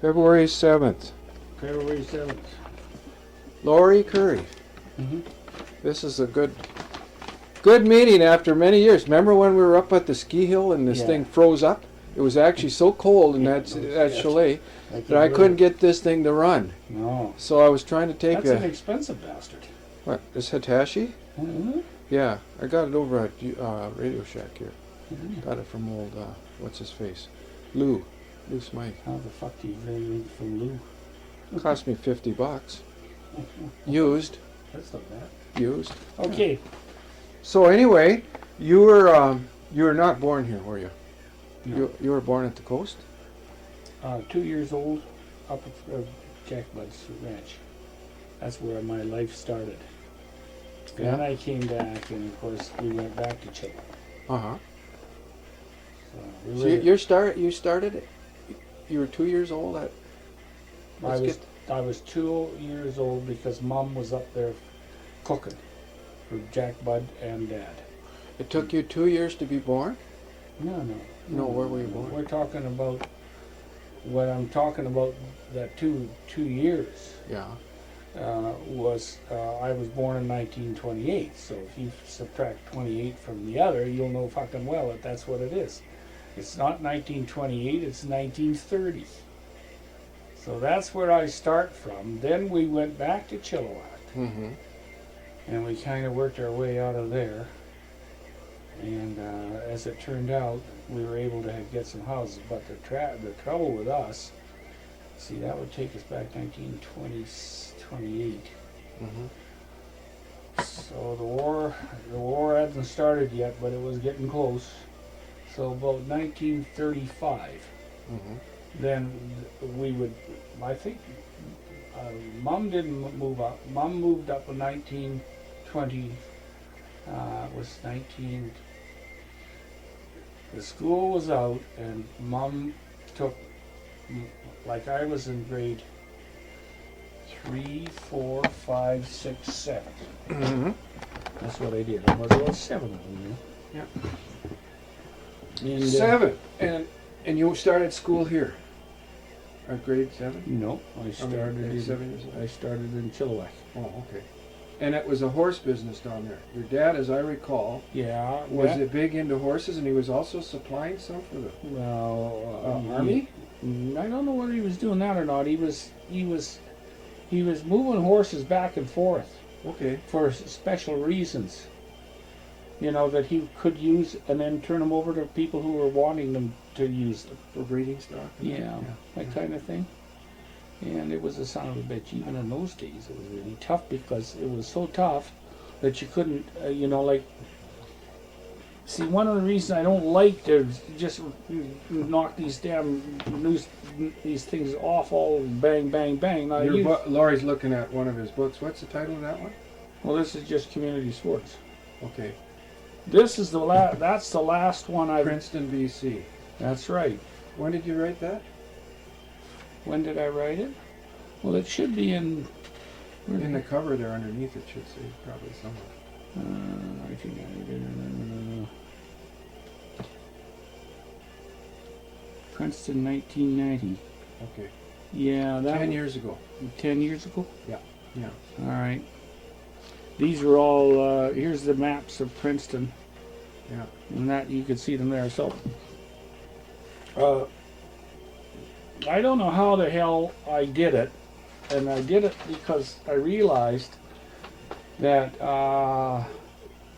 February 7th. February 7th. Laurie Currie. Mm-hmm. This is a good meeting after many years. Remember when we were up at the ski hill and this thing froze up? It was actually so cold in that chalet that I couldn't get this thing to run. No. So I was trying to take That's an expensive bastard. What, this Hitachi? Mm-hmm. Yeah, I got it over at Radio Shack here. Mm-hmm. Got it from old, what's his face? Lou Smythe. How the fuck do you get it from Lou? Cost me $50. Used. That's not bad. Used. Okay. So anyway, you were not born here, were you? No. You were born at the coast? 2 years old, up at Jack Bud's ranch. That's where my life started. Then I came back, and of course we went back to Chile. Uh-huh. So you started. You were 2 years old at. I was 2 years old because Mom was up there cooking for Jack Bud and Dad. It took you 2 years to be born? No. No, where were you born? We're talking about what I'm talking about. That two years. Yeah. Was I was born in 1928. So if you subtract 28 from the other, you'll know fucking well that that's what it is. It's not 1928. It's 1930. So that's where I start from. Then we went back to Chilliwack, Mm-hmm. and we kind of worked our way out of there. And as it turned out, we were able to get some houses. But the trouble with us, see, that would take us back 1928. Mm-hmm. So the war hadn't started yet, but it was getting close. So about 1935. Mm-hmm. Then we would, I think, Mom didn't move up. Mom moved up in 1920. Was 19. The school was out, and Mom took, like I was in grade 3, 4, 5, 6, 7. Mm-hmm. That's what I did. I was about 7 of them. Yeah. And, 7, and you started school here. At grade 7? No, I started in 7 years old. I started in Chilliwack. Oh, okay. And it was a horse business down there. Your dad, as I recall, was it big into horses, and he was also supplying some for the army. I don't know whether he was doing that or not. He was moving horses back and forth. Okay. For special reasons. You know, that he could use and then turn them over to people who were wanting them to use them. For breeding stock? That kind of thing. And it was a son of a bitch. Even in those days, it was really tough because it was so tough that you couldn't, see, one of the reasons I don't like to just knock these these things off all bang, bang, bang. Now, Laurie's looking at one of his books. What's the title of that one? Well, this is just community sports. Okay. This is that's the last one I've... Princeton, BC. That's right. When did you write that? When did I write it? Well, it should be in... In the cover there underneath it should say probably somewhere. Princeton, 1990. Okay. Yeah, that 10 years ago. 10 years ago? Yeah. All right. These are all, here's the maps of Princeton. Yeah. And that, you can see them there. So, I don't know how the hell I did it. And I did it because I realized that a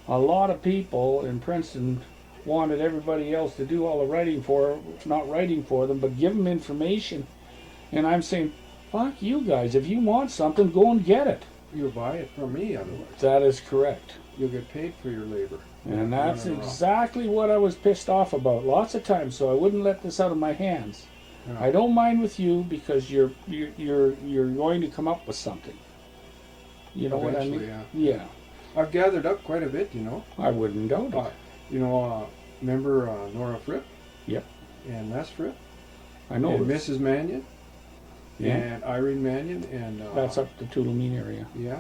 lot of people in Princeton wanted everybody else to do all the writing not writing for them, but give them information. And I'm saying, fuck you guys. If you want something, go and get it. You'll buy it from me otherwise. That is correct. You'll get paid for your labor. And that's exactly what I was pissed off about lots of times, so I wouldn't let this out of my hands. No. I don't mind with you because you're going to come up with something. You know what I mean? Yeah. I've gathered up quite a bit, you know. I wouldn't doubt it. Remember Nora Fripp? Yep. And Les Fripp? I know. And Mrs. Mannion? Yeah. And Irene Mannion, and that's up the Tulameen area. Yeah,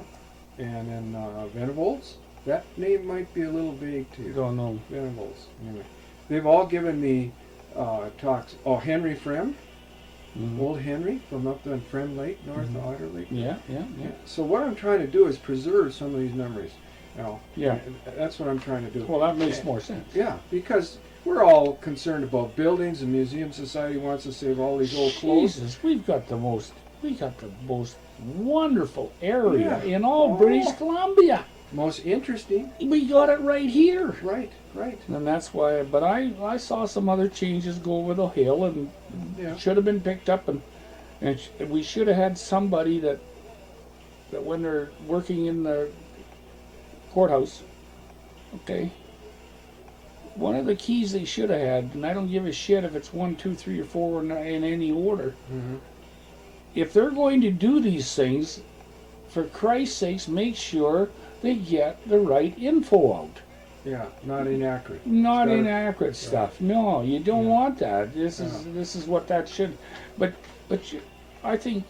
and then Venables. That name might be a little vague to you. Don't know. Venables. Anyway, they've all given me talks. Oh, Henry Frem. Old Henry from up on Friend Lake, North of Otter Lake. Yeah. So what I'm trying to do is preserve some of these memories. Yeah. That's what I'm trying to do. Well, that makes more sense. Yeah, because we're all concerned about buildings, and Museum Society wants to save all these old clothes. Jesus, we've got the most wonderful area in all British Columbia. Most interesting. We got it right here. Right. And that's why, but I saw some other changes go over the hill, and should have been picked up, and we should have had somebody that when they're working in the courthouse, okay, one of the keys they should have had, and I don't give a shit if it's 1, 2, 3, or 4 in any order. If they're going to do these things, for Christ's sakes, make sure they get the right info out. Yeah, not inaccurate. Not inaccurate stuff. No, you don't want that. This is what that should. But I think.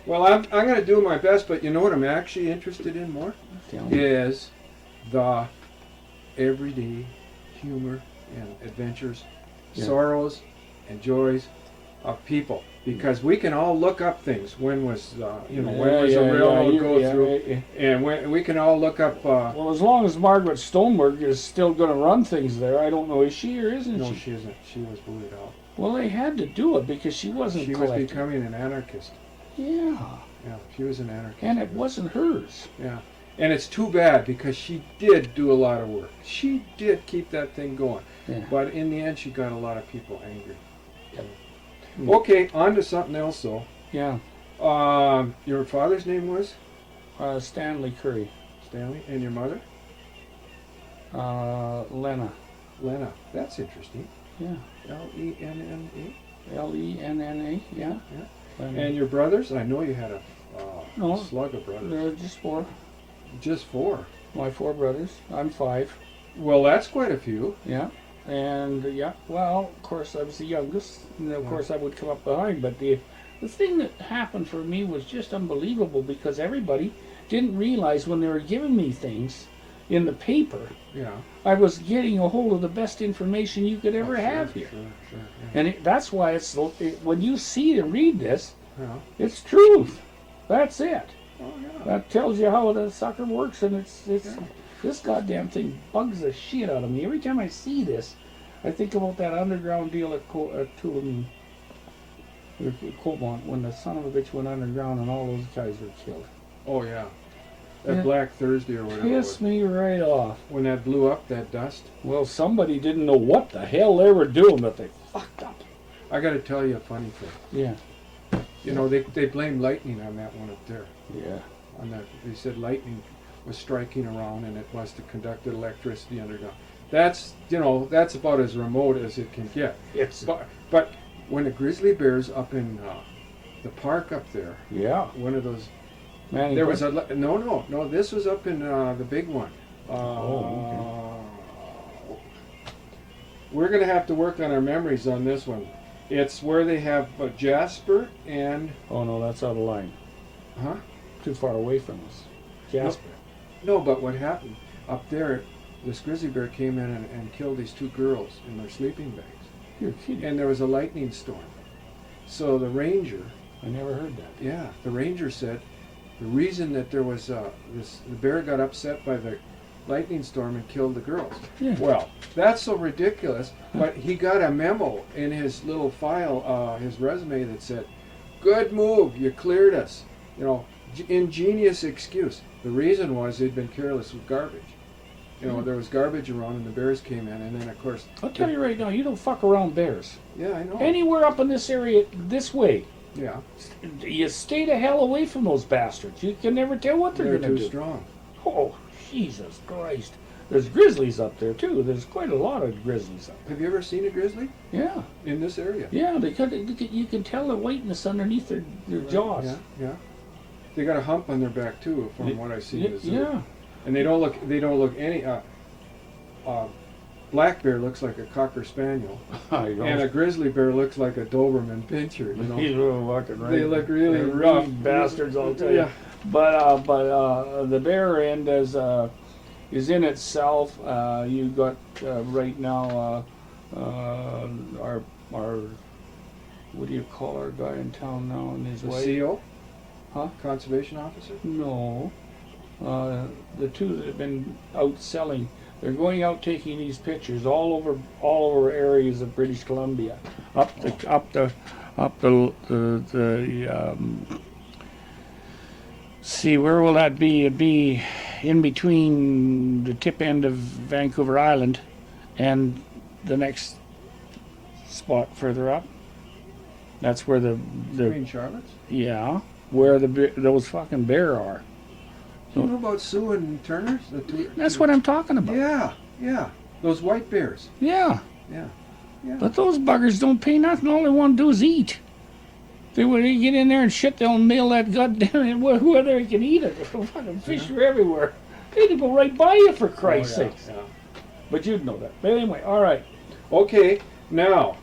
Well, I'm going to do my best, but you know what I'm actually interested in more is the everyday humor and adventures, sorrows and joys of people. Because we can all look up things. When was when was the railroad go through? And when we can all look up. Well, as long as Margaret Stoneberg is still going to run things there, I don't know, is she or isn't she? No, she isn't. She was booted out. Well, they had to do it because she wasn't. She was becoming an anarchist. Yeah. Yeah, she was an anarchist. And it wasn't hers. Yeah. And it's too bad because she did do a lot of work. She did keep that thing going. Yeah. But in the end, she got a lot of people angry. Yeah. Okay, on to something else though. Yeah. Your father's name was? Stanley Currie. Stanley. And your mother? Lena. Lena. That's interesting. Yeah. L-E-N-N-A? L-E-N-N-A, yeah. And your brothers? I know you had a slug of brothers. There are just 4. Just 4? My 4 brothers. I'm 5. Well, that's quite a few. Yeah. And well, of course I was the youngest, and of course I would come up behind. But the thing that happened for me was just unbelievable because everybody didn't realize when they were giving me things in the paper, I was getting a hold of the best information you could ever have here. Sure, and that's why when you see and read this, it's truth. That's it. Oh, yeah. That tells you how the sucker works, and it's. This goddamn thing bugs the shit out of me. Every time I see this, I think about that underground deal at Coolmont when the son of a bitch went underground and all those guys were killed. Oh, yeah. That Black Thursday or whatever. Pissed me right off. When that blew up, that dust. Well, somebody didn't know what the hell they were doing, but they fucked up. I got to tell you a funny thing. Yeah. You know, they blamed lightning on that one up there. Yeah. On that, they said lightning was striking around and it must have conducted electricity underground. That's that's about as remote as it can get. Yes. But when the grizzly bears up in the park up there, one of those, there was a no. This was up in the big one. We're gonna have to work on our memories on this one. It's where they have Jasper and. Oh no, that's out of line. Huh? Too far away from us. Jasper. No, but what happened up there? This grizzly bear came in and killed these 2 girls in their sleeping bags. You're kidding. And there was a lightning storm. So the ranger. I never heard that. Yeah, the ranger said the reason that there was the bear got upset by the lightning storm and killed the girls. Yeah. Well, that's so ridiculous. But he got a memo in his little file, his resume that said, "Good move, you cleared us." Ingenious excuse. The reason was they'd been careless with garbage. There was garbage around and the bears came in, and then of course... I'll tell you right now, you don't fuck around bears. Yeah, I know. Anywhere up in this area this way. Yeah. You stay the hell away from those bastards. You can never tell what they're going to do. They're too strong. Oh, Jesus Christ. There's grizzlies up there too. There's quite a lot of grizzlies up there. Have you ever seen a grizzly? Yeah. In this area? Yeah, you can tell the whiteness underneath their jaws. Yeah. They got a hump on their back too, from what I see in the zoo. Yeah. And they don't look any. Black bear looks like a cocker spaniel, and a grizzly bear looks like a Doberman pinscher. He's really fucking right. They look really rough bastards, I'll tell you. But the bear end is in itself. You got right now our what do you call our guy in town now and his The wife? CO? Huh? Conservation officer? No. The two that have been out selling, they're going out taking these pictures all over areas of British Columbia, see, where will that be? It'd be in between the tip end of Vancouver Island and the next spot further up. That's where the Queen Charlotte's? yeah, where those fucking bear are. Do you know about Sue and Turner's? That's what I'm talking about. Yeah, yeah. Those white bears. Yeah. Yeah. Yeah. But those buggers don't pay nothing. All they want to do is eat. When they get in there and shit, they'll nail that goddamn whether they can eat it. Fucking fish are everywhere. They can go right by you, for Christ's sake. Yeah. But you'd know that. But anyway, all right. Okay, now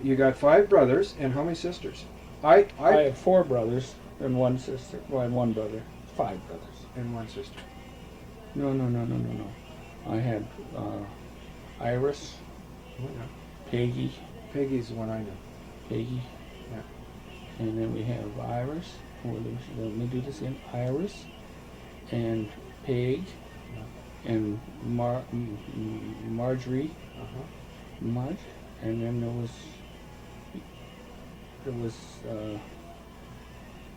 you got 5 brothers and how many sisters? I have 4 brothers and 1 sister. Well, I have 1 brother. 5 brothers. And 1 sister. No. I had Iris, Oh, yeah. Peggy, Peggy's the one I know. Peggy. Yeah. And then we have Iris. Let me do this again. Iris and Peg and Marjorie. Uh-huh. Marge. And then there was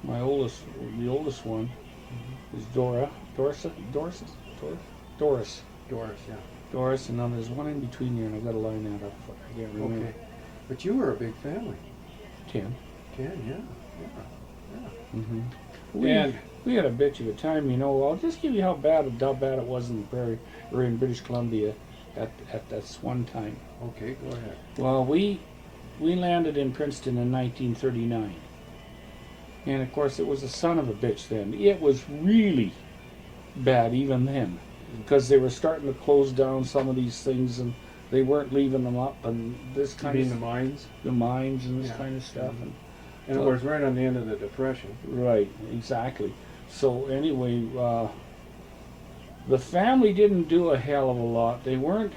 the oldest one is Doris, Doris, yeah. Doris, and then there's one in between there, and I got to line that up. I can't remember. Okay. But you were a big family. 10. 10, yeah. Mm-hmm. We had a bitch of a time, you know. I'll just give you how bad it was in the prairie, or in British Columbia at this one time. Okay, go ahead. Well, we landed in Princeton in 1939. And of course, it was a son of a bitch then. It was really bad even then, because they were starting to close down some of these things, and they weren't leaving them up, and this kind of the mines? the mines and this Yeah. kind of stuff. Mhm. And And it was right on the end of the Depression. right, exactly. So anyway, the family didn't do a hell of a lot. They weren't.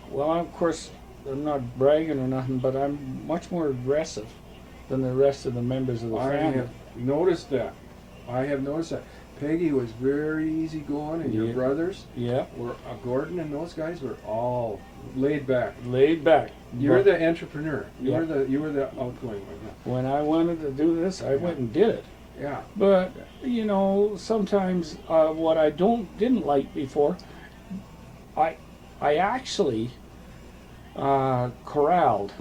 Well, of course, I'm not bragging or nothing, but I'm much more aggressive than the rest of the members of the I family. have noticed that. Peggy was very easygoing, and your Yeah. brothers Yeah, were Gordon and those guys were all laid back. laid back. You're But the entrepreneur. You Yeah. were the outgoing one. when I wanted to do this, I went and did it. Yeah. But you know, sometimes what I didn't like before, I actually corralled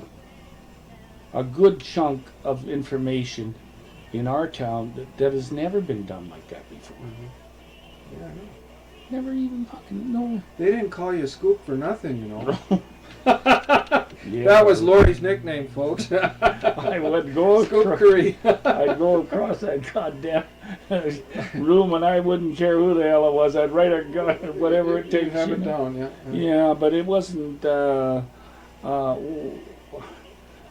a good chunk of information in our town that has never been done like that before. Yeah, I know. Never even fucking know. They didn't call you Scoop for nothing, you know. Yeah, That was Laurie's nickname, folks. I would go Scoop across, Currie. I'd go across that goddamn room, and I wouldn't care who the hell it was. I'd write a gun, whatever it takes. Have you it know. down, yeah. Yeah, but it wasn't.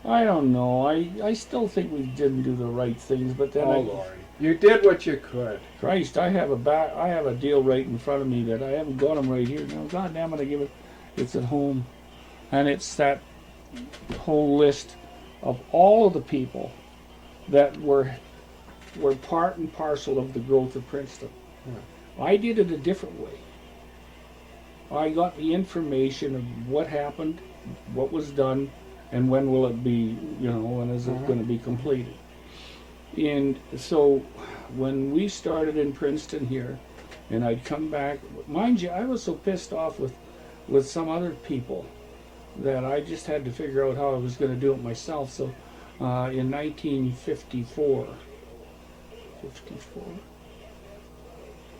I don't know. I still think we didn't do the right things, but then Laurie. You did what you could. Christ, I have a deal right in front of me that I haven't got them right here now. God damn it, I give it. It's at home, and it's that whole list of all of the people that were part and parcel of the growth of Princeton. Yeah. I did it a different way. I got the information of what happened, what was done, and when will it be, you know, when is it going to be completed. And so when we started in Princeton here, and I'd come back, mind you, I was so pissed off with some other people that I just had to figure out how I was going to do it myself. So in 1954,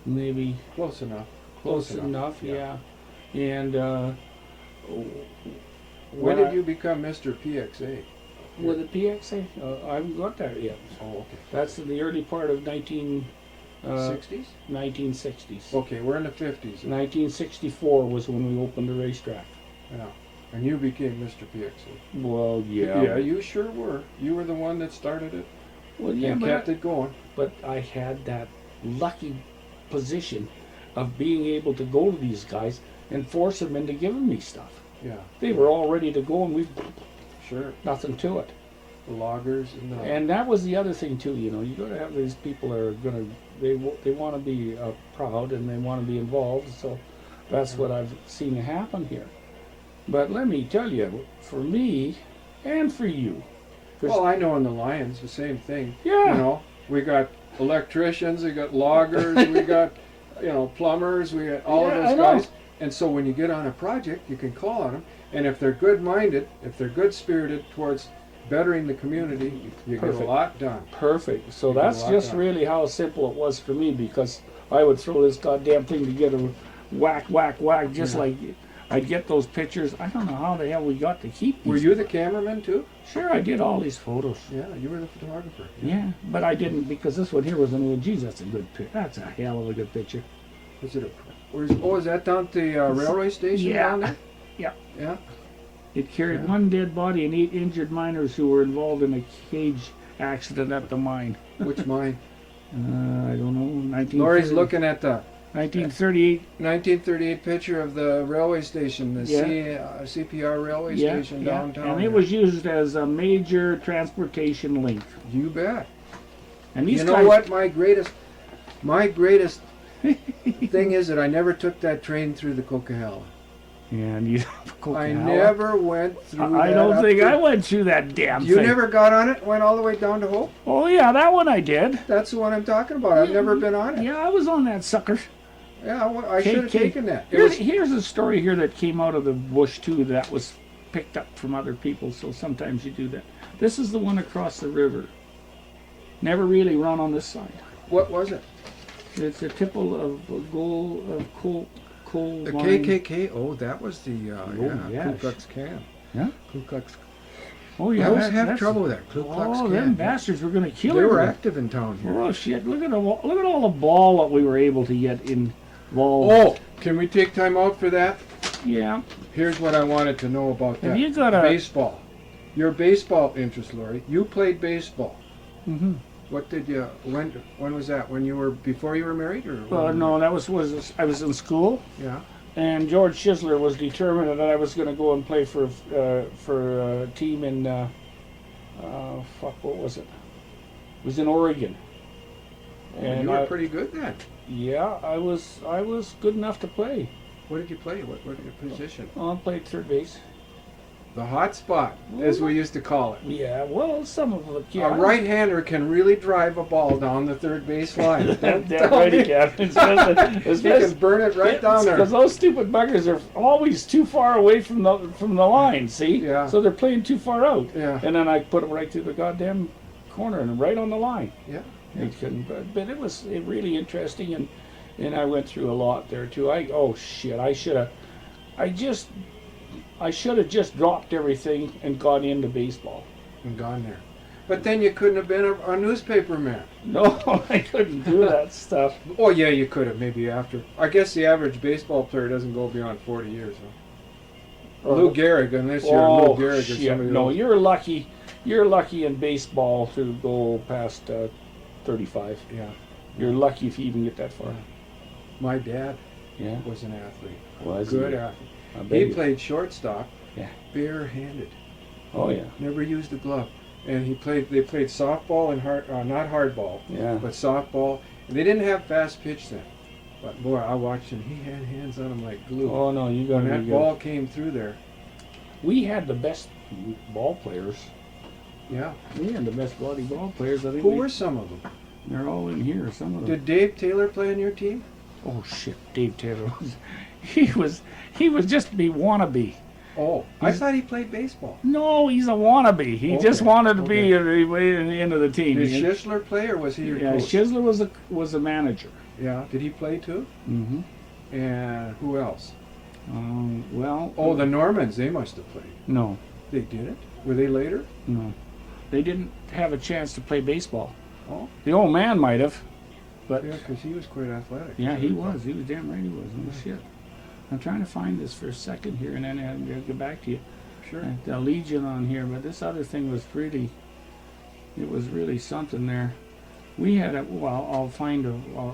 maybe Close enough. close enough, yeah. And When did you become Mr. PXA? with the PXA? I haven't got there yet. Oh, okay. That's in the early part of 1960s. 60s? Okay, we're in the 50s. 1964 was when we opened the racetrack. Yeah. And you became Mr. PXA. Well, yeah. Yeah, you sure were. You were the one that started it Well, yeah, and kept it going. but I had that lucky position of being able to go to these guys and force them into giving me stuff. Yeah. They were all ready to go, and we Sure. Nothing to it. The loggers And that was the other thing too. You know, you got to have these people that are gonna they want to be proud and they want to be involved. So that's what I've seen happen here. But let me tell you, for me and for you. Well, I know in the Lions the same thing. Yeah. You know, we got electricians, we got loggers, we got, you know, plumbers, we got all of those guys. And so when you get on a project, you can call on them. And if they're good-minded, if they're good-spirited towards bettering the community, you get a lot done. Perfect. So that's just really how simple it was for me, because I would throw this goddamn thing together, whack, whack, whack, just like I'd get those pictures. I don't know how the hell we got to keep these. Were you the cameraman too? Sure, I did all these photos. Yeah, you were the photographer. Yeah, but I didn't, because this one here was an old, geez, that's a good picture. That's a hell of a good picture. Was it is that down at the railway station down there? Yeah. Yeah. It carried one dead body and 8 injured miners who were involved in a cage accident at the mine. Which mine? I don't know. Laurie's looking at the 1938. 1938 picture of the railway station, the CPR railway station downtown. And it was used as a major transportation link. You bet. And these you know what? My greatest thing is that I never took that train through the Coquihalla. Yeah, and you. I never went through. I don't think I went through that damn thing. You never got on it? Went all the way down to Hope? Oh yeah, that one I did. That's the one I'm talking about. I've never been on it. Yeah, I was on that sucker. Yeah, I should have taken that. Here's a story here that came out of the bush too that was picked up from other people, so sometimes you do that. This is the one across the river. Never really run on this side. What was it? It's a tipple of gold of coal the mine. KKK. Oh, that was the Ku Klux Klan. Yeah. Ku Klux. Oh yeah. I always have trouble with that Ku Klux Klan. Oh, them bastards were going to kill They were everybody. active in town here. Oh shit! Look at all the ball that we were able to get involved. Oh, can we take time out for that? Yeah. Here's what I wanted to know about that. Have you got baseball? Your baseball interest, Laurie. You played baseball. Mm-hmm. What did you? When was that? When you were before you were married, or? No, that was I was in school. Yeah. And George Schisler was determined that I was going to go and play for a team in what was it? It was in Oregon. And you were pretty good then. Yeah, I was good enough to play. What did you play? What was your position? Oh, I played third base. The hot spot, as we used to call it. Yeah, well, some of it. Yeah, a right-hander can really drive a ball down the third base line. Damn right he can. He can burn it right down there. Because those stupid buggers are always too far away from the line. See? Yeah. So they're playing too far out. Yeah. And then I put it right through the goddamn corner and right on the line. Yeah. But it was really interesting, and I went through a lot there too. I should have just dropped everything and gone into baseball. And gone there. But then you couldn't have been a newspaper man. No, I couldn't do that stuff. Oh yeah, you could have maybe after. I guess the average baseball player doesn't go beyond 40 years. Huh? Lou Gehrig, unless you're Lou Gehrig or somebody no, else. you're lucky in baseball to go past 35. Yeah. You're lucky if you even get that far. My dad was an athlete. Was good athlete. He played shortstop, barehanded. Oh yeah. Never used a glove. And they played softball and not hardball, but softball. And they didn't have fast pitch then. But boy, I watched him. He had hands on him like glue. Oh no, you got when that ball came through there. We had the best ball players. Yeah. We had the best volleyball players. I think. Who were some of them? They're all in here. Some of them. Did Dave Taylor play on your team? Oh shit, Dave Taylor was. He was just a wannabe. Oh, I thought he played baseball. No, he's a wannabe. He just wanted to be at the end of the team. Did Schisler play, or was he your coach? Schisler was a manager. Yeah. Did he play too? Mm-hmm. And who else? Oh, the Normans. They must have played. No. They didn't? Were they later? No. They didn't have a chance to play baseball. Oh. The old man might have. But yeah, because he was quite athletic. Yeah, he was. He was damn right he was. No shit. I'm trying to find this for a second here, and then I'll get back to you. Sure. The Legion on here, but this other thing was really something there. We had I'll find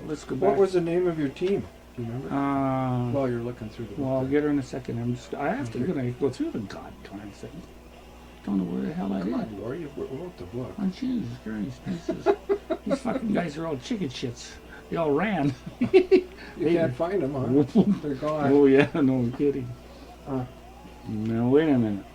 let's go back. What was the name of your team? Do you remember? While you're looking through the book. Well, I'll get her in a second. I have to go through the goddamn thing. don't know where the hell I Come did. on, Laurie, you wrote the book. Oh, Jesus Christ. These fucking guys are all chicken shits. They all ran. You can't find them, huh? They're gone. Oh, yeah, no kidding. Uh. Now, wait a minute.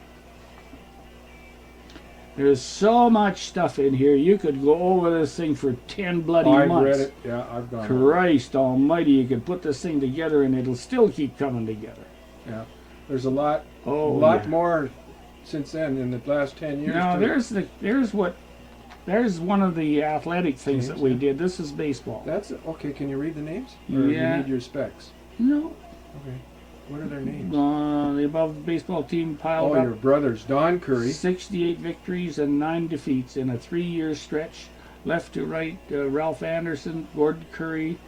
There's so much stuff in here. You could go over this thing for 10 bloody months. I've read it. Yeah, I've gone. Christ almighty, you could put this thing together and it'll still keep coming together. Yeah. There's a lot Yeah. more since then in the last 10 years. Now, too. there's one of the athletic things that we yeah. did. This is baseball. That's okay. Can you read the names? Or Yeah. you need your specs? No. Okay. What are their names? The above baseball team piled Oh, up your brothers, Don Currie. 68 victories and 9 defeats in a 3-year stretch. Left to right, Ralph Anderson, Gordon Currie,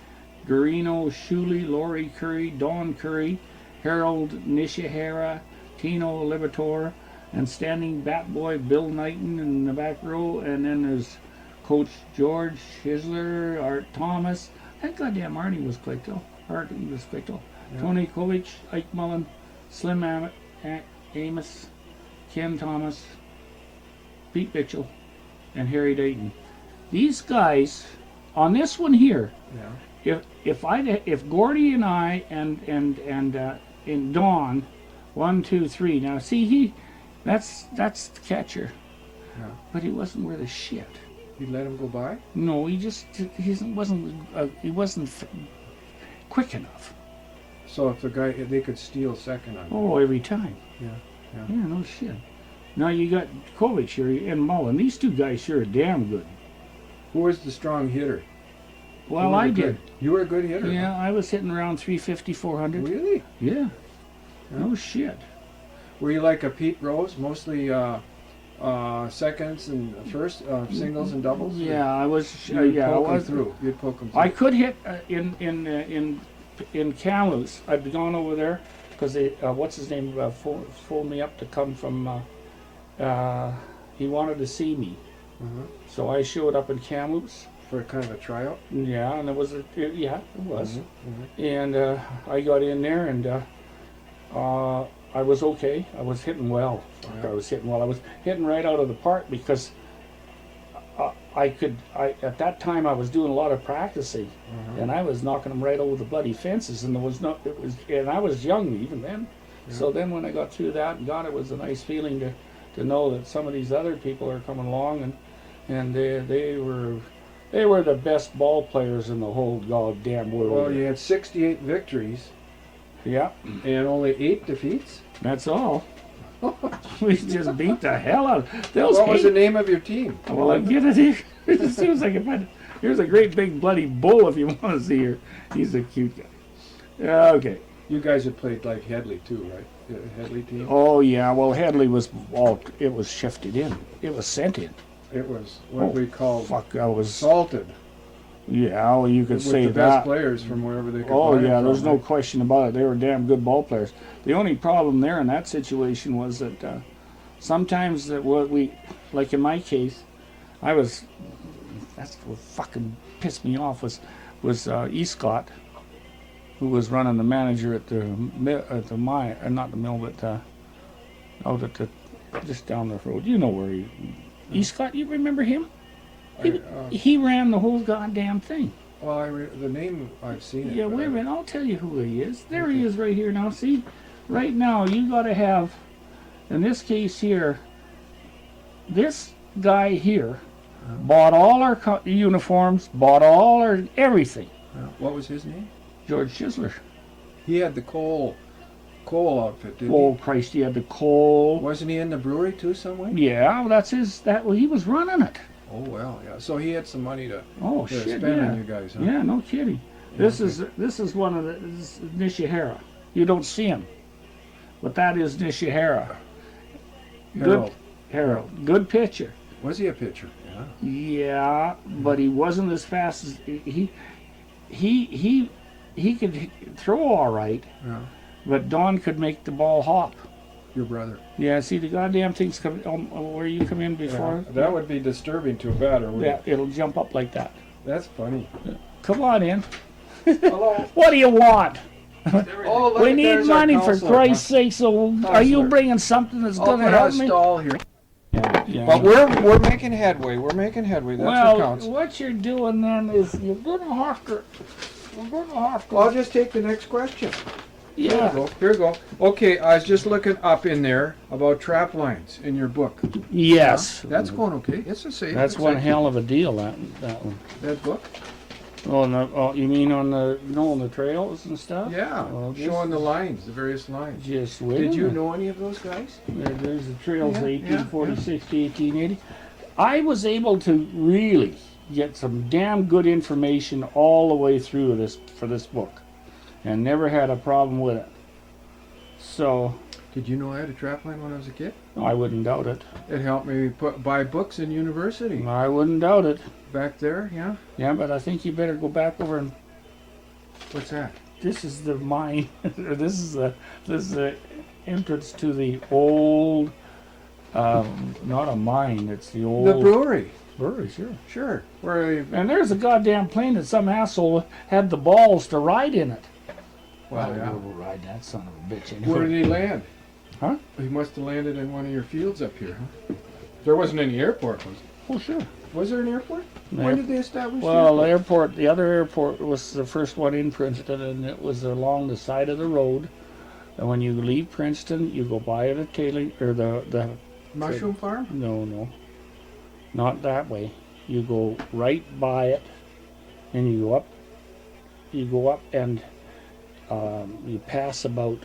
Garino Shuley, Laurie Currie, Don Currie, Harold Nishihara, Tino Liberatore, and standing bat boy Bill Knighton in the back row. And then there's Coach George Hisler, Art Thomas. That goddamn Artie was quick though. Artie was quick though. Yeah. Tony Kovich, Ike Mullen, Slim Amos, Ken Thomas, Pete Mitchell, and Harry Dayton. These guys, on this one here, Yeah. if Gordy and I and Don, 1, 2, 3. Now see that's the catcher, Yeah. but he wasn't worth a shit. You let him go by? No, he wasn't quick enough. So if the guy, they could steal second on him. Oh, every time. Yeah. Yeah, no shit. Now you got Kovich here and Mullen. These two guys sure are damn good. Who was the strong hitter? Well, You were I good. did. You were a good hitter. Yeah, I was hitting around 350, 400. Really? Yeah. No shit. Were you like a Pete Rose, mostly seconds and first, singles and doubles? Yeah, I was. You'd Yeah, I poke 'em was. through. You'd poke 'em through. I could hit in Kamloops. I'd gone over there because what's his name phoned me up to come from. He wanted to see me, so I showed up in Kamloops. For kind of a tryout? Yeah, and it was it was, Mhm. and I got in there and I was okay. I was hitting well. Yeah. I was hitting well. I was hitting right out of the park because at that time I was doing a lot of practicing, and I was knocking them right over the bloody fences, and and I was young even then. Yeah. So then when I got through that, God, it was a nice feeling to know that some of these other people are coming along, and they were the best ball players in the whole goddamn world. Well, you had 68 victories Yeah, and only 8 defeats. that's all. We just beat the hell out of those. What was the name of your team? Well, I get it here. It seems like here's a great big bloody bull if you want to see her. He's a cute guy. Okay. You guys had played like Headley too, right? The Headley team? Oh yeah. Well, Headley was it was shifted in. It was sent in. It was what we called Fuck, I was. salted. Yeah, well, you could With say the that. best players from wherever they could Oh buy them yeah, from, there's no right? question about it. They were damn good ball players. The only problem there in that situation was that sometimes what we, like in my case, that's what fucking pissed me off was Escott, who was running the manager at the mine, not the mill, but out at the just down the road. You know where Escott? You remember him? He ran the whole goddamn thing. Well, the name I've seen it. Yeah, but wait a minute. I'll tell you who he is. There he is right here now. See, right now you got to have, in this case here, this guy here bought all our uniforms, bought all our everything. What was his name? George Chisler. He had the coal outfit, didn't Oh Christ, he had the coal. he? Wasn't he in the brewery too some way? Yeah, well, that's his. He was running it. Oh well, yeah. So he had some money to Oh to shit, spend yeah. on you guys, huh? Yeah, no kidding. Yeah, This is one of this is Nishihara. You don't see him, but that is Nishihara. Harold. Harold, good pitcher. Was he a pitcher? Yeah. Yeah, but he wasn't as fast as he could throw all right, Yeah. but Don could make the ball hop. Your brother. Yeah, see the goddamn things come where you come in before. Yeah. That would be disturbing to a batter. Wouldn't Yeah, it? it'll jump up like that. That's funny. Come on in. Hello. What do you want? Oh, look, We need there's our money for counselor, Christ's sake. So, are you Counselor. bringing something that's I'll going to put out help a me? stall here. Yeah. But we're making headway. We're making headway. That's what counts. What you're doing then is you're gonna have to. I'll just take the next question. Yeah. Here we go. Okay, I was just looking up in there about trap lines in your book. Yes. Yeah, that's going okay. It's a safe. That's one hell of a deal. That one. That book? Oh, no, you mean on the trails and stuff? Yeah. Well, showing the lines, the various lines. Just wait. Did you know any of those guys? There's the trails, Yeah, 1846 to 1880. I was able to really get some damn good information all the way through for this book, and never had a problem with it. So. Did you know I had a trap line when I was a kid? I wouldn't doubt it. It helped me buy books in university. I wouldn't doubt it. Back there, yeah? Yeah, but I think you better go back over and... What's that? This is the mine. This is the entrance to the old... not a mine, it's the old... The brewery. Brewery, sure. Sure. And there's a goddamn plane that some asshole had the balls to ride in it. Well, yeah. We'll ride that son of a bitch anyway. Where did he land? Huh? He must have landed in one of your fields up here, huh? There wasn't any airport, was there? Oh, sure. Was there an airport? No. When did they establish Well, the the other airport was the first one in Princeton, and it was along the side of the road. And when you leave Princeton, you go by the tailing, or the Mushroom Farm? No. Not that way. You go right by it, and you go up and you pass about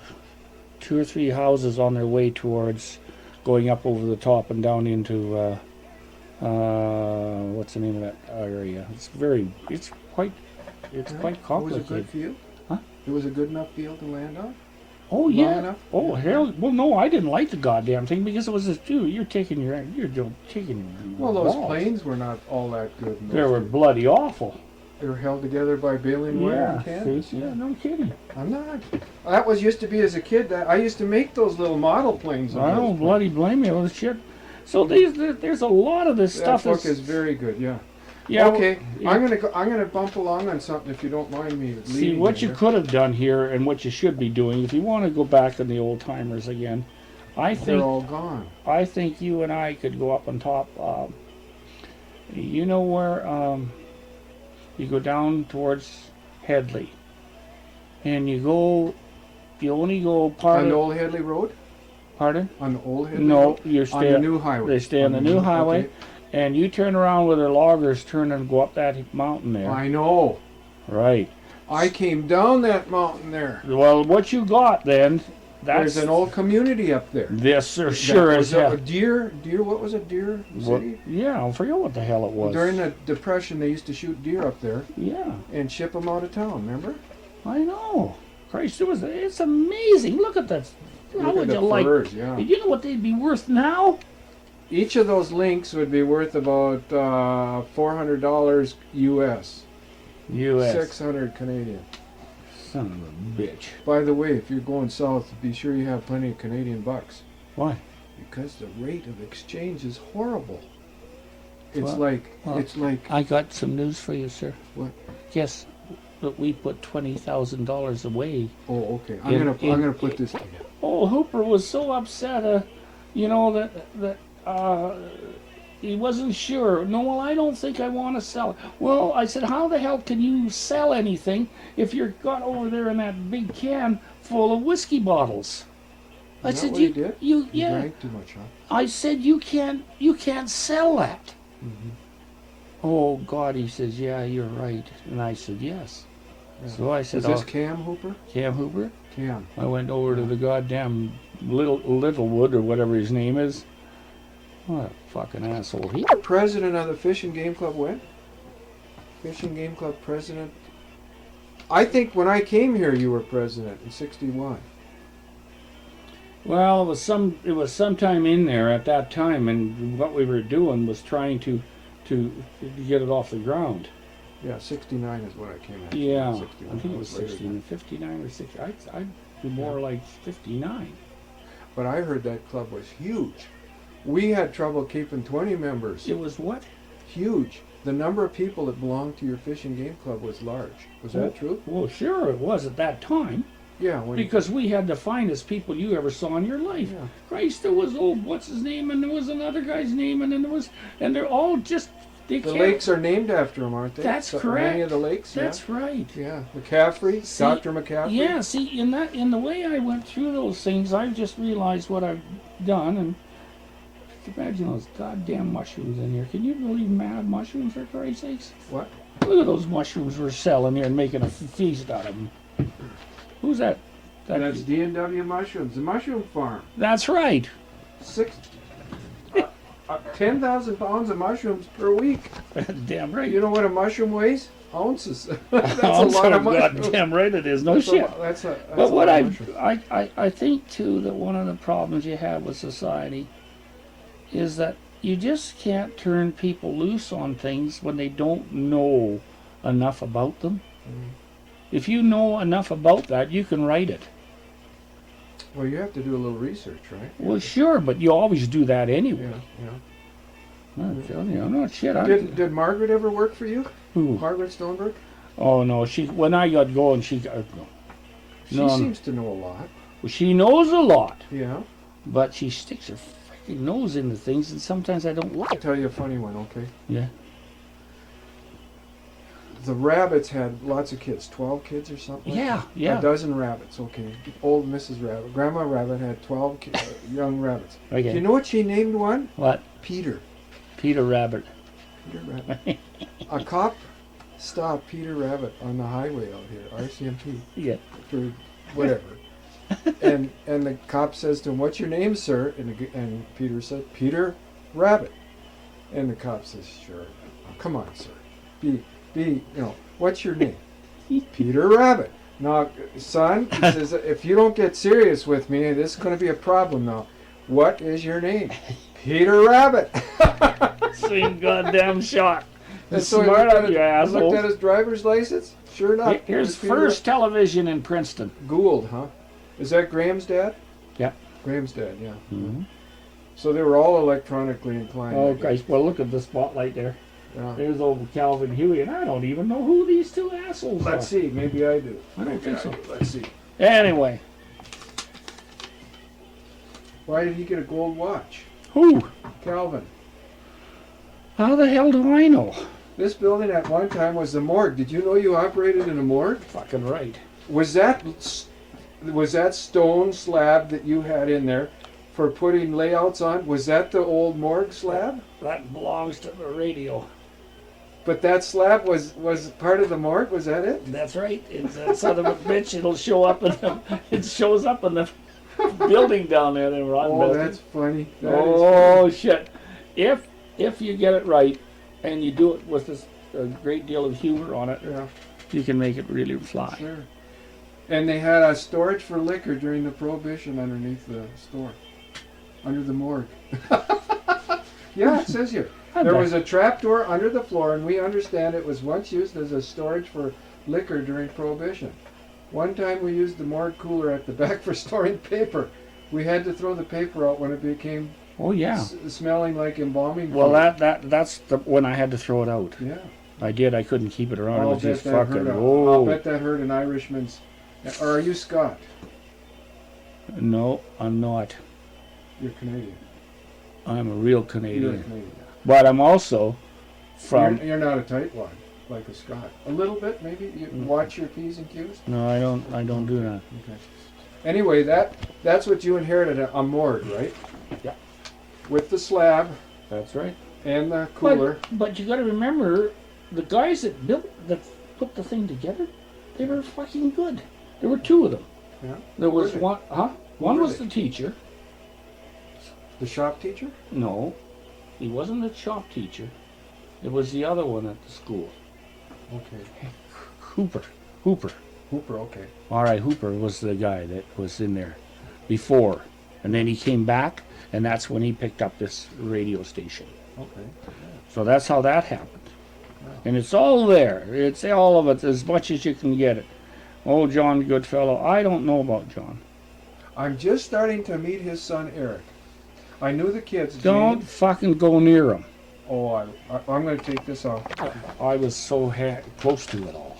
2 or 3 houses on their way towards going up over the top and down into what's the name of that area? It's quite complicated. Was it a good field? Huh? It was a good enough field to land on? Oh Long yeah. enough? Oh hell. Well, no, I didn't like the goddamn thing because it was just you're taking your Well, those balls. planes were not all that good. in those They were days. bloody awful. They were held together by baling wire and Yeah. canvas. See? Yeah. No kidding. I'm not. That was used to be as a kid. That I used to make those little model planes. I don't bloody blame you. Well, shit. So there's a lot of this That stuff. book is very good. Yeah. Yeah. Okay. yeah. I'm gonna bump along on something if you don't mind me leading. See what you here. could have done here, and what you should be doing if you want to go back on the old timers again. I They're think all gone. I think you and I could go up on top. You know where you go down towards Headley, and you only go part On of the old Headley Road? Pardon? On the old Headley No, Road? you're On staying. the new highway. They stay on the new highway, okay. and you turn around where the loggers turn and go up that mountain there. I know. Right. I came down that mountain there. Well, what you got then? That's There's an old community up there. This sure That as was a hell. Deer, what was it, Deer City? Yeah, I forget what the hell it was. During the Depression, they used to shoot deer up there Yeah, and ship them out of town, remember? I know. Christ, it's amazing. Look at that. How Look would at you the like? furs, yeah. You know what they'd be worth now? Each of those links would be worth about $400 US. U.S. 600 Canadian. Son of a bitch. By the way, if you're going south, be sure you have plenty of Canadian bucks. Why? Because the rate of exchange is horrible. It's Well, it's like I got some news for you, sir. What? Guess that we put $20,000 away. oh, okay. in- I'm gonna put this together. Oh, Hooper was so upset, that he wasn't sure. No, well, I don't think I want to sell it. Well, I said, how the hell can you sell anything if you're got over there in that big can full of whiskey bottles? I Is that said, what he did? He yeah. drank too much, huh? I said, you can't sell that. Mm-hmm. Oh God, he says, yeah, you're right. And I said, yes. Yeah. So I said, Is this Cam Hooper? Cam Hooper? Cam. I went over to the goddamn Littlewood or whatever his name is. What a fucking asshole. He President of the Fishing Game Club when? Fishing Game Club president. I think when I came here, you were president in '61. Well, it was sometime in there at that time, and what we were doing was trying to get it off the ground. Yeah, '69 is when I came in. Yeah, 61. I think it was later 16, 59 or 60. I'd be more like 59. But I heard that club was huge. We had trouble keeping 20 members. It was what? Huge. The number of people that belonged to your fishing game club was large. Was that true? Well, sure it was at that time. Yeah. Because we had the finest people you ever saw in your life. Yeah. Christ, there was what's his name, and there was another guy's name, and then there was, and they're all just The lakes are named after him, aren't they? That's correct. Many of the lakes. That's right. Yeah. McCaffrey, See, Dr. McCaffrey. Yeah. See, in the way I went through those things, I've just realized what I've done, and imagine those goddamn mushrooms in here. Can you believe mad mushrooms, for Christ's sakes? What? Look at those mushrooms we're selling here and making a feast out of them. Who's that? That's D&W Mushrooms, the mushroom farm. That's right. 10,000 pounds of mushrooms per week. Damn right. You know what a mushroom weighs? Ounces. That's a lot of mushrooms. Goddamn right it is. No shit. That's a But what lot of mushrooms. I think too that one of the problems you have with society is that you just can't turn people loose on things when they don't know enough about them. Mm-hmm. If you know enough about that, you can write it. Well, you have to do a little research, right? Well, sure, but you always do that anyway. Yeah. I'm telling you, I'm not shit. Did Margaret ever work for you? Who? Margaret Stoneberg? Oh no, when I got going, she got She no. seems to know a lot. Well, she knows a lot, Yeah. but she sticks her freaking nose into things, and sometimes I don't I'll like. tell you a funny one, okay? Yeah. The rabbits had lots of kids, 12 kids or something. Yeah, yeah. A dozen rabbits, okay. Old Mrs. Rabbit. Grandma Rabbit had 12 young rabbits. Okay. Do you know what she named one? What? Peter. Peter Rabbit. Peter Rabbit. A cop stopped Peter Rabbit on the highway out here, RCMP, Yeah. for whatever. and the cop says to him, "What's your name, sir?" And Peter said, "Peter Rabbit." And the cop says, "Sure. Oh, come on, sir. What's your name?" "Peter Rabbit." "Now, son," he says, "if you don't get serious with me, this is going to be a problem now. What is your name?" "Peter Rabbit." Same goddamn shot. And so Smart up, he you looked asshole. at his driver's license. Sure enough. Here's Peter first television in Princeton. Gould, huh? Is that Graham's dad? Yeah. Graham's dad, yeah. Mm-hmm. So they were all electronically inclined. Oh, Christ. Well, look at the spotlight there. Yeah. There's old Calvin Huey, and I don't even know who these two assholes Let's are. see. Maybe I do. I don't think so. Let's see. Anyway. Why did he get a gold watch? Who? Calvin. How the hell do I know? This building at one time was the morgue. Did you know you operated in a morgue? Fucking right. Was that stone slab that you had in there for putting layouts on? Was that the old morgue slab? That belongs to the radio. But that slab was part of the morgue. Was that it? That's right. It's that son of a bitch. It'll show up in the. It shows up in the building down there. In Rotten Oh, Bastard. that's funny. That is Oh shit! If you get it right, and you do it with a great deal of humor on it, yeah, you can make it really fly. sure. And they had a storage for liquor during the Prohibition underneath the store, under the morgue. Yeah, it says here. There was a trap door under the floor, and we understand it was once used as a storage for liquor during Prohibition. One time we used the morgue cooler at the back for storing paper. We had to throw the paper out when it became smelling like embalming Well, fluid. that's when I had to throw it out. Yeah. I did. I couldn't keep it around. It was just I'll fucking. bet that hurt an Irishman's. Or are you Scot? No, I'm not. You're Canadian. I'm a real Canadian. You're a Canadian. But I'm also from. You're not a tightwad like a Scot. A little bit, maybe. You watch your P's and Q's. No, I don't do that. Okay. Anyway, that's what you inherited, a morgue, right? Yeah. With the slab That's right. and the cooler. But you got to remember, the guys that put the thing together, they were fucking good. There were two of them. Yeah. There was Were they? one. Huh? Who One were was they? the teacher. The shop teacher? No, he wasn't the shop teacher. It was the other one at the school. Okay. Hooper. Hooper, okay. All right, Hooper was the guy that was in there before. And then he came back, and that's when he picked up this radio station. Okay. So that's how that happened. And it's all there. It's all of it, as much as you can get it. Oh, John Goodfellow. I don't know about John. I'm just starting to meet his son, Eric. I knew the kids. Don't Gene. fucking go near him. Oh, I'm going to take this off. I was so close to it all.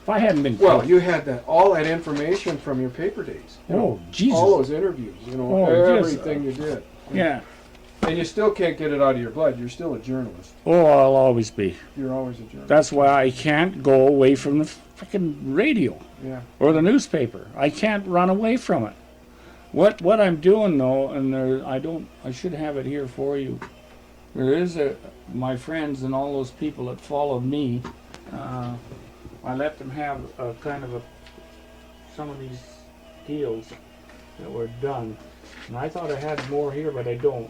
If I hadn't been Well, killed. you had all that information from your paper days. You know, Jesus. all those interviews, Oh, everything you did. Yeah. And you still can't get it out of your blood. You're still a journalist. Oh, I'll always be. You're always a journalist. That's why I can't go away from the freaking radio Yeah. or the newspaper. I can't run away from it. What I'm doing though, and I should have it here for you. There is my friends and all those people that followed me. I let them have some of these deals that were done, and I thought I had more here, but I don't.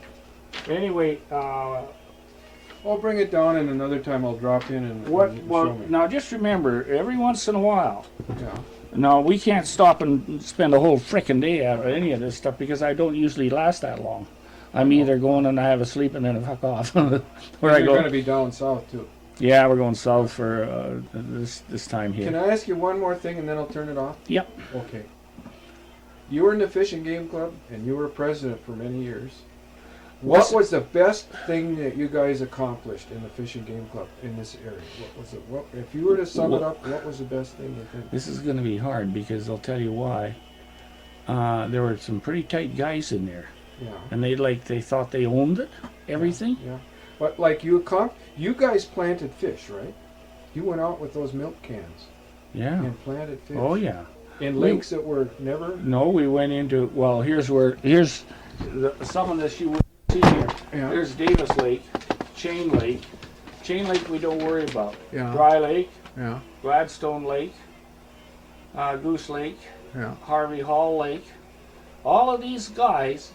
Anyway, I'll bring it down, and another time I'll drop in and show me. now just remember, every once in a while. Yeah. No, we can't stop and spend a whole frickin' day out of any of this stuff because I don't usually last that long. I'm either going and I have a sleep and then I fuck off. Where I You're go. going to be down south too. Yeah, we're going south for this time here. Can I ask you one more thing, and then I'll turn it off? Yep. Okay. You were in the Fish and Game Club, and you were president for many years. What was the best thing that you guys accomplished in the Fish and Game Club in this area? What was it? If you were to sum it up, what was the best thing you think? This is going to be hard because I'll tell you why. There were some pretty tight guys in there, Yeah. and they thought they owned it, everything. Yeah. But like you guys planted fish, right? You went out with those milk cans Yeah. and planted fish. Oh yeah. In lakes that were never. No, we went into here's some of this you would see here. Yeah. There's Davis Lake, Chain Lake. Chain Lake we don't worry about. Yeah. Dry Lake, Yeah. Gladstone Lake, Goose Lake, Yeah. Harvey Hall Lake. All of these guys,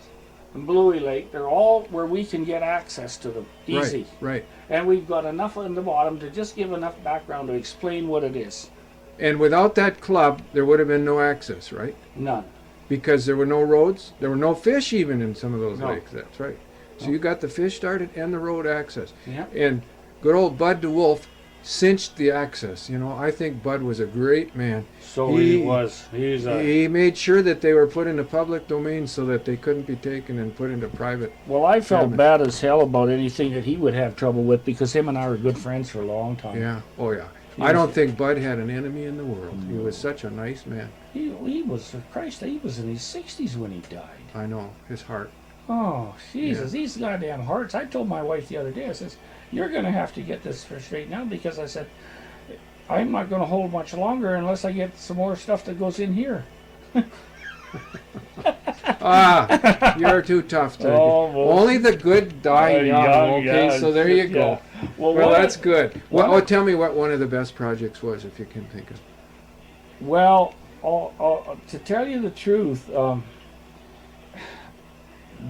and Bluey Lake, they're all where we can get access to them easy. Right. And we've got enough in the bottom to just give enough background to explain what it is. And without that club, there would have been no access, right? None. Because there were no roads, there were no fish even in some of those No. lakes. That's right. So you got the fish started and the road access. Yeah. And good old Bud DeWolf cinched the access. You know, I think Bud was a great man. So he was. He made sure that they were put into public domain so that they couldn't be taken and put into private. Well, I felt Damn it. bad as hell about anything that he would have trouble with because him and I were good friends for a long time. Yeah. Oh yeah. He I was- don't think Bud had an enemy in the world. He was such a nice man. He was, Christ, he was in his 60s when he died. I know his heart. Oh, Jesus, these goddamn hearts. I told my wife the other day, I says, you're going to have to get this straightened out because I said, I'm not going to hold much longer unless I get some more stuff that goes in here. You're too tough to. Oh, well. Only the good die young. Okay, so there you go. Yeah. Well, that's good. Well, tell me what one of the best projects was, if you can think of. Well, to tell you the truth,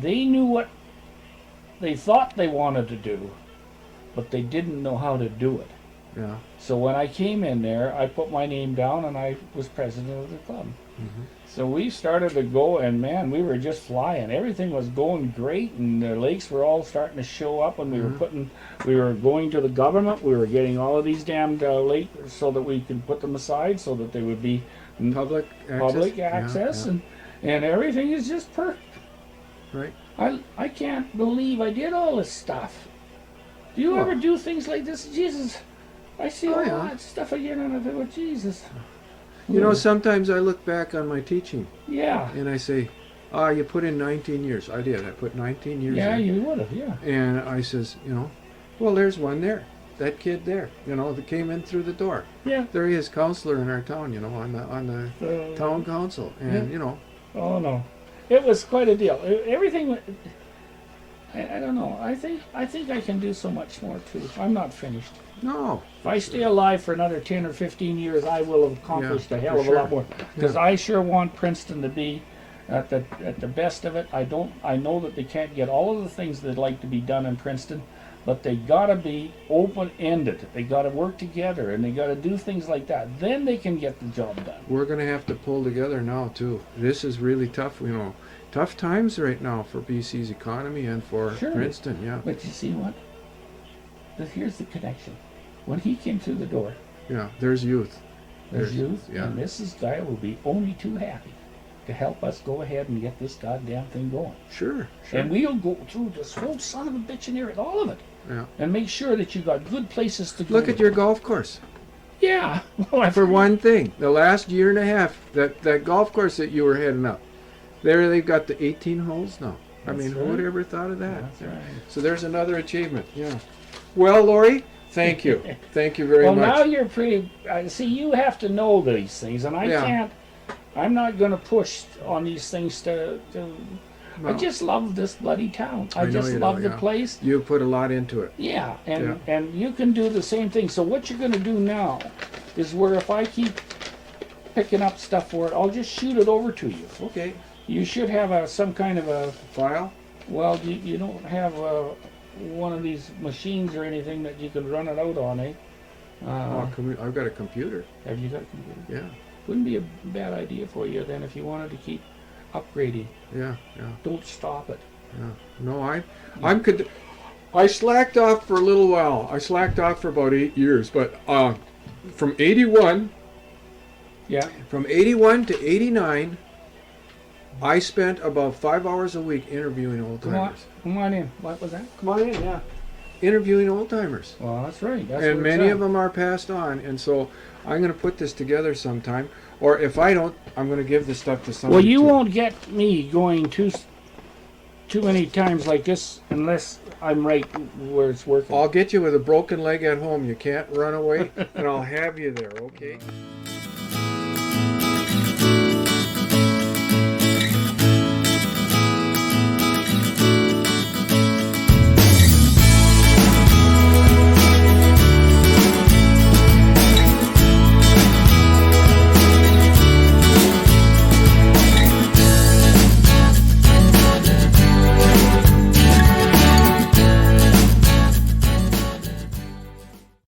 they knew what they thought they wanted to do, but they didn't know how to do it. Yeah. So when I came in there, I put my name down and I was president of the club. Mm-hmm. So we started to go, and man, we were just flying. Everything was going great, and the lakes were all starting to show up. And we were going to the government. We were getting all of these damned lakes so that we could put them aside, so that they would be Public access, Yeah. And everything is just perfect. Right. I can't believe I did all this stuff. Do you ever do things like this? Jesus, I see all that stuff again, and I think, well, Jesus. You know, sometimes I look back on my teaching Yeah. and I say, you put in 19 years. I did. I put 19 years Yeah, in. you would have, yeah. And I says, well, there's one there. That kid there, that came in through the door. Yeah. There he is, counselor in our town, on the town council. And, Oh, no. It was quite a deal. Everything, I don't know. I think I can do so much more, too. I'm not finished. No. If I stay alive for another 10 or 15 years, I will have accomplished a hell for of a lot sure. more. Because I sure want Princeton to be at the best of it. I know that they can't get all of the things that like to be done in Princeton, but they gotta be open-ended. They gotta work together, and they gotta do things like that. Then they can get the job done. We're going to have to pull together now, too. This is really tough, tough times right now for BC's economy and for Princeton, yeah. But you see what? Here's the connection. When he came through the door, Yeah, there's youth. there's youth, yeah. and Mrs. Guy will be only too happy to help us go ahead and get this goddamn thing going. Sure. And we'll go through this whole son of a bitch in here, all of it, Yeah. and make sure that you got good places to go. Look at your golf course. Yeah. For one thing, the last year and a half, that golf course that you were heading up, there they've got the 18 holes now. I mean, who would ever thought of that? That's right. So there's another achievement. Yeah. Well, Laurie, thank you. Thank you very Well, much. now you're pretty. See, you have to know these things, and I Yeah. can't. I'm not going to push on these things to I No. just love this bloody town. I know just you love do, the yeah. place. You put a lot into it. Yeah, and you can do the same thing. So what you're going to do now is where if I keep picking up stuff for it, I'll just shoot it over to you. Okay. You should have some kind of a. File? Well, you don't have one of these machines or anything that you can run it out on, eh? I've got a computer. Have you got a computer? Yeah. Wouldn't be a bad idea for you then if you wanted to keep upgrading. Yeah. Yeah. Don't stop it. Yeah. No, I slacked off for a little while. I slacked off for about 8 years, but from 81 Yeah. from 81 to 89, I spent about 5 hours a week interviewing old timers. Come on in. What was that? Come on in, yeah. Interviewing old timers. Well, that's right. That's And where it's many at. of them are passed on, and so I'm going to put this together sometime. Or if I don't, I'm going to give this stuff to somebody. Well, you to- won't get me going too many times like this unless I'm right where it's working. I'll get you with a broken leg at home. You can't run away, and I'll have you there, okay?